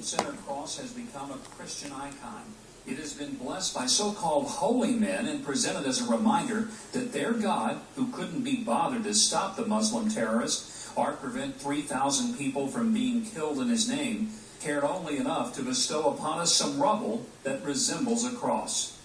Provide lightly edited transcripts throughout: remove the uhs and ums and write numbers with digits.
Center cross has become a Christian icon. It has been blessed by so-called holy men and presented as a reminder that their God, who couldn't be bothered to stop the Muslim terrorists or prevent 3,000 people from being killed in his name, cared only enough to bestow upon us some rubble that resembles a cross.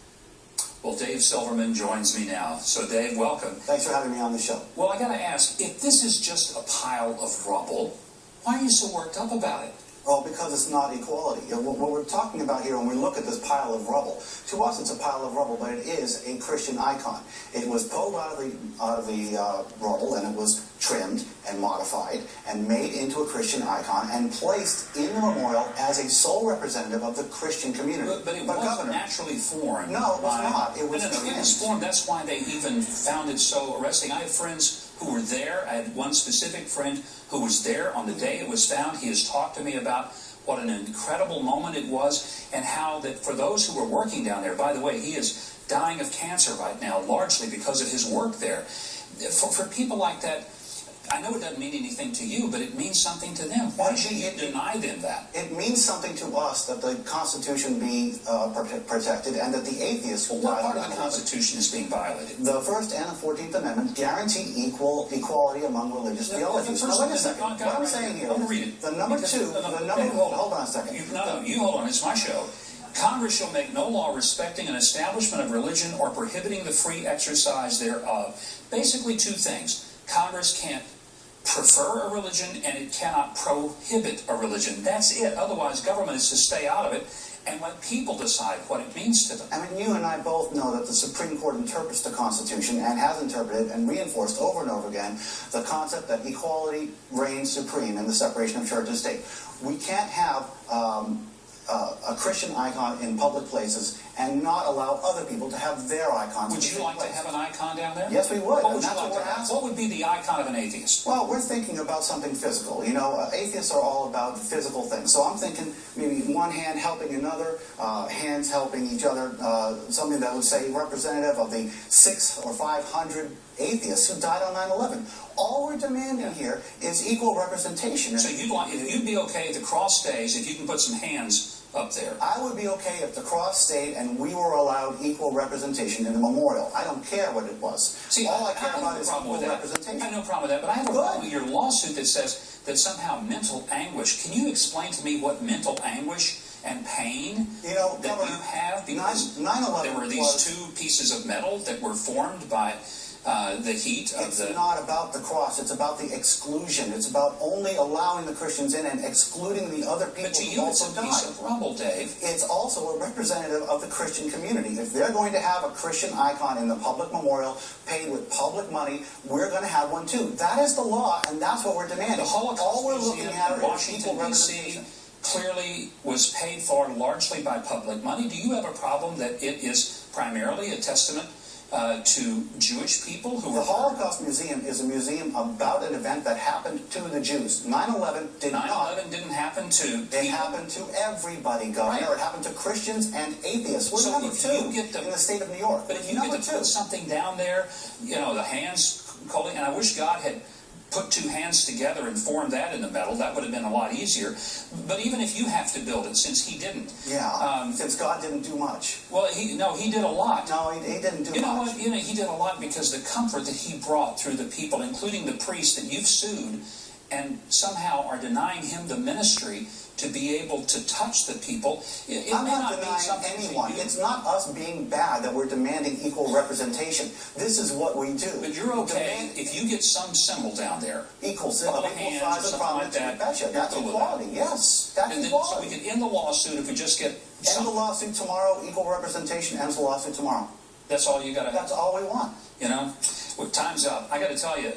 Well, Dave Silverman joins me now. So, Dave, welcome. Thanks for having me on the show. Well, I got to ask, if this is just a pile of rubble, why are you so worked up about it? Well, because it's not equality. What we're talking about here, when we look at this pile of rubble, to us it's a pile of rubble, but it is a Christian icon. It was pulled out of the rubble, and it was trimmed and modified and made into a Christian icon and placed in the memorial as a sole representative of the Christian community. But it wasn't naturally formed. No, it was not. It was trimmed. It was formed. That's why they even found it so arresting. I have friends who were there. I had one specific friend who was there on the day it was found. He has talked to me about what an incredible moment it was, and how that for those who were working down there, by the way, he is dying of cancer right now, largely because of his work there. For people like that, I know it doesn't mean anything to you, but it means something to them. Why should you deny them that? It means something to us that the Constitution be protected, and that the atheists will... Well, what part of the Constitution is being violated? The First and the 14th Amendment guarantee equality among religious theologies. Now, wait a second. What I'm saying here is, the number two... Hold on a second. You hold on. It's my show. Congress shall make no law respecting an establishment of religion or prohibiting the free exercise thereof. Basically, two things. Congress can't prefer a religion, and it cannot prohibit a religion. That's it. Otherwise, government is to stay out of it and let people decide what it means to them. I mean, you and I both know that the Supreme Court interprets the Constitution and has interpreted and reinforced over and over again the concept that equality reigns supreme in the separation of church and state. We can't have a Christian icon in public places and not allow other people to have their icons. Would you like to have an icon down there? Yes, we would. What would you like to have? What would be the icon of an atheist? Well, we're thinking about something physical. You know, atheists are all about physical things. So I'm thinking maybe one hand helping another, hands helping each other, something that would say representative of the 600 or 500 atheists who died on 9/11. All we're demanding here is equal representation. So you'd be okay if the cross stays if you can put some hands up there? I would be okay if the cross stayed and we were allowed equal representation in the memorial. I don't care what it was. See, all I care about is equal representation. I have no problem with that, but I have a problem with your lawsuit that says that somehow mental anguish. Can you explain to me what mental anguish and pain that you have? Because 9/11 there were these two pieces of metal that were formed by the heat of It's not about the cross. It's about the exclusion. It's about only allowing the Christians in and excluding the other people. But to you, it's a piece of rubble, Dave. It's also a representative of the Christian community. If they're going to have a Christian icon in the public memorial paid with public money, we're going to have one too. That is the law, and that's what we're demanding. The Holocaust All we're looking Museum at in is Washington, equal D.C. representation. clearly was paid for largely by public money. Do you have a problem that it is primarily a testament to Jewish people who The were... Holocaust Museum is a museum about an event that happened to the Jews. 9/11 did not. 9/11 didn't happen to people. It happened to everybody, Governor. Right. It happened to Christians and atheists. We're So number if two you get in the state of New York. But if you get to put something down there, you know, the hands calling, and I wish God had put two hands together and formed that in the metal. That would have been a lot easier. But even if you have to build it, since he didn't. Yeah, since God didn't do much. Well, he did a lot. No, he didn't do much. You know what? You know, he did a lot because the comfort that he brought through the people, including the priests that you've sued, and somehow are denying him the ministry to be able to touch the people. I'm not denying anyone. It's not us being bad that we're demanding equal representation. This is what we do. But you're okay if you get some symbol down there. Equal symbol, equal size of prominence, that's equality. Yes, that's equality. So we can end the lawsuit if we just get end the lawsuit tomorrow, equal representation ends the lawsuit tomorrow. That's all you got to have. That's all we want. You know? Well, time's up. I got to tell you,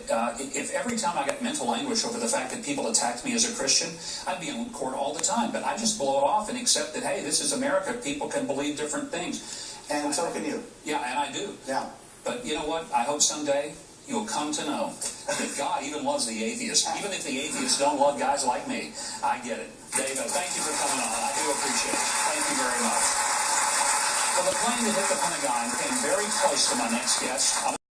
if every time I got mental anguish over the fact that people attacked me as a Christian, I'd be in court all the time. But I just blow it off and accept that, hey, this is America. People can believe different things. And so can you. Yeah, and I do. Yeah. But you know what? I hope someday you'll come to know that God even loves the atheists. Even if the atheists don't love guys like me. I get it. David, thank you for coming on. I do appreciate it. Thank you very much. Well, the plane that hit the Pentagon came very close to my next guest.